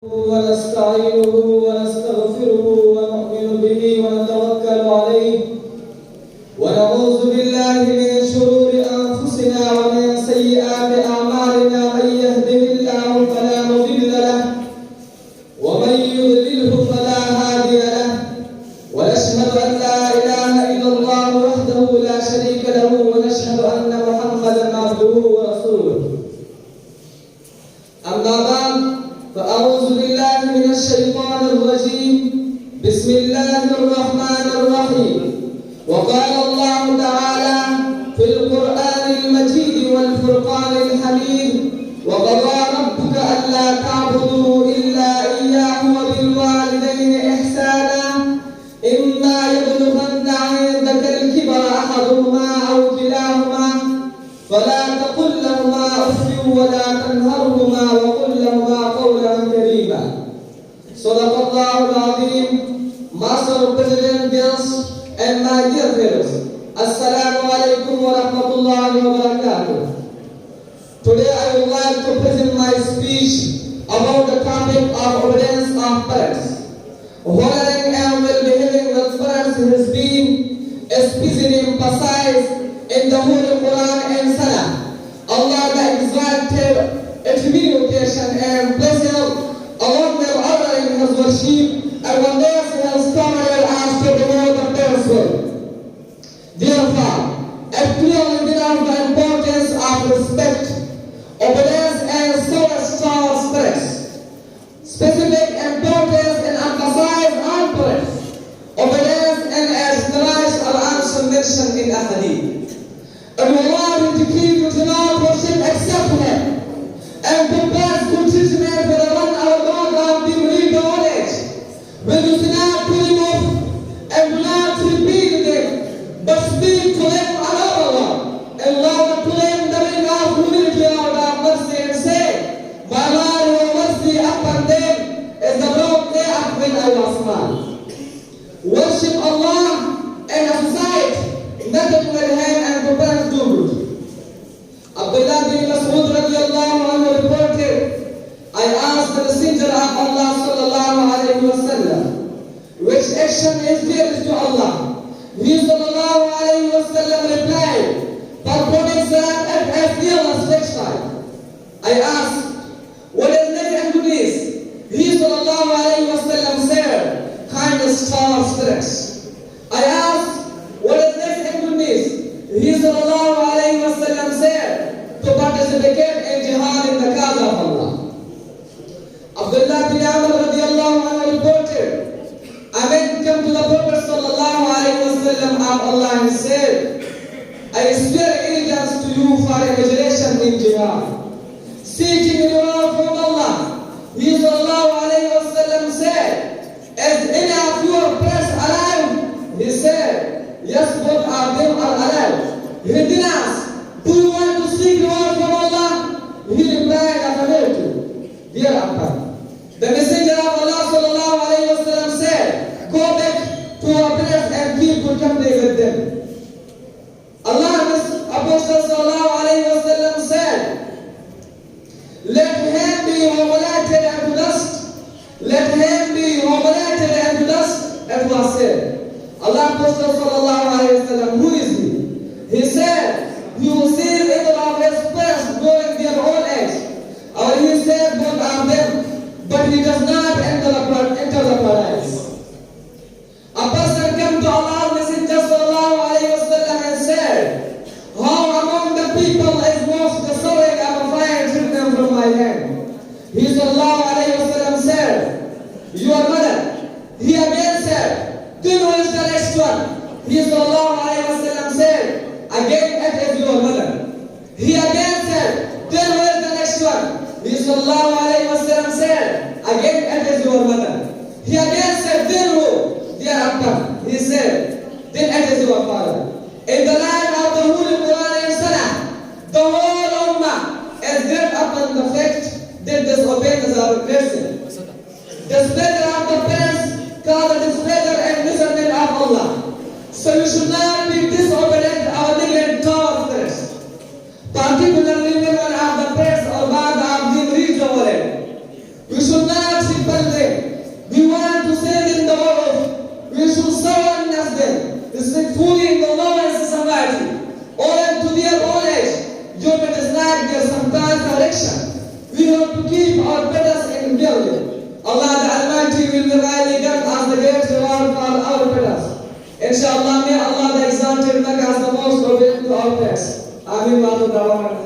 ونستعينه ونستغفره ونؤمن به ونتوكل عليه ونعوذ بالله من شرور أنفسنا ومن سيئات أعمالنا من يهده الله فلا مضل له ومن يضلله فلا هادي له ونشهد أن لا إله إلا الله وحده لا شريك له ونشهد أن محمدا عبده ورسوله أما بعد فأعوذ بالله من الشيطان الرجيم بسم الله الرحمن الرحيم وقال الله تعالى في القرآن المجيد والفرقان الحميد وقضى ربك ألا تعبدوا إلا إياه وبالوالدين إحسانا إما يبلغن عندك الكبر أحدهما أو كلاهما فلا تقل لهما أف ولا تنهرهما وقل لهما قولا كريما. صدق الله العظيم. Master President Girls and my dear fellows, Assalamu alaikum wa rahmatullahi wa barakatuh. Today I would like to present my speech about the topic of obedience of parents. Honoring and well-behaving with parents has been especially emphasized in the Holy Quran and Salah. Allah the Exalted attribution and blessing along with honoring His worship and one day He has commanded us to promote the parents' will. Therefore, a clearly denotes the importance of respect, obedience and service towards parents. Specific importance and emphasize on parents, obedience and as Christ are also mentioned in a hadith. And Allah will decree you do not worship except Him, and prepare good treatment for the one our Lord of the believe the knowledge. When you do not to remove and do not repeat them, but speak to them Allah Allah, and love to them the ring of humility out of mercy and say, my Lord, your mercy upon them is the broad day of when I was small. Worship Allah and aside nothing will hand and prepare to do good. Abdullah bin Mas'ud radiallahu anhu reported, I asked the messenger of Allah sallallahu alayhi wa sallam, which action is dearest to Allah? He sallallahu alayhi wa sallam replied, performing salat as near as next time. I asked, what is next and goodness? He sallallahu alayhi wa sallam said, kindness towards parents. I asked, what is next and goodness? He sallallahu alayhi wa sallam said, to participate in jihad in the cause of Allah. Abdullah bin Amr radiallahu anhu reported, a man came to the Prophet sallallahu alayhi wa sallam of Allah and said, I swear allegiance to you for emigration in jihad, seeking reward from Allah. He sallallahu alayhi wa sallam said, is any of your parents alive? He said, yes, both of them are alive. He did ask, do you want to seek reward from Allah? He replied, affirmative. Thereafter, the messenger of Allah sallallahu alayhi wa sallam said, go back to your parents and keep good company with them. Allah's Apostle sallallahu alayhi wa sallam said, let him be humiliated and to dust. Let him be humiliated and to dust. It was said. Allah Apostle sallallahu alayhi wa sallam, who is he? He said, you will see either of his parents going their own age, or he said both of them, but he does not enter the paradise. A person came to Allah's Messenger sallallahu alayhi wa sallam and said, how among the people is most deserving of a fire took them from my hand? He sallallahu alayhi wa sallam said, your mother. He again said, then who is the next one? He sallallahu alayhi wa sallam said, again it is your mother. He again said, then who is the next one? He sallallahu alayhi wa sallam said, again it is your mother. He again said, then who? Thereafter, he said, then it is your father. In the land of the Holy Quran and Salah, the whole Ummah is built upon the fact that disobey the blessing. Displeasure of the parents cause the displeasure and discernment of Allah. So you should not be disobedient or negligent towards parents, particularly when one of the parents or one of them reads over it. You should not significantly. Allah the Almighty will really grant us the great reward for our prayers. Inshallah, may Allah the Exalted make us the most obedient to our prayers. Amin wa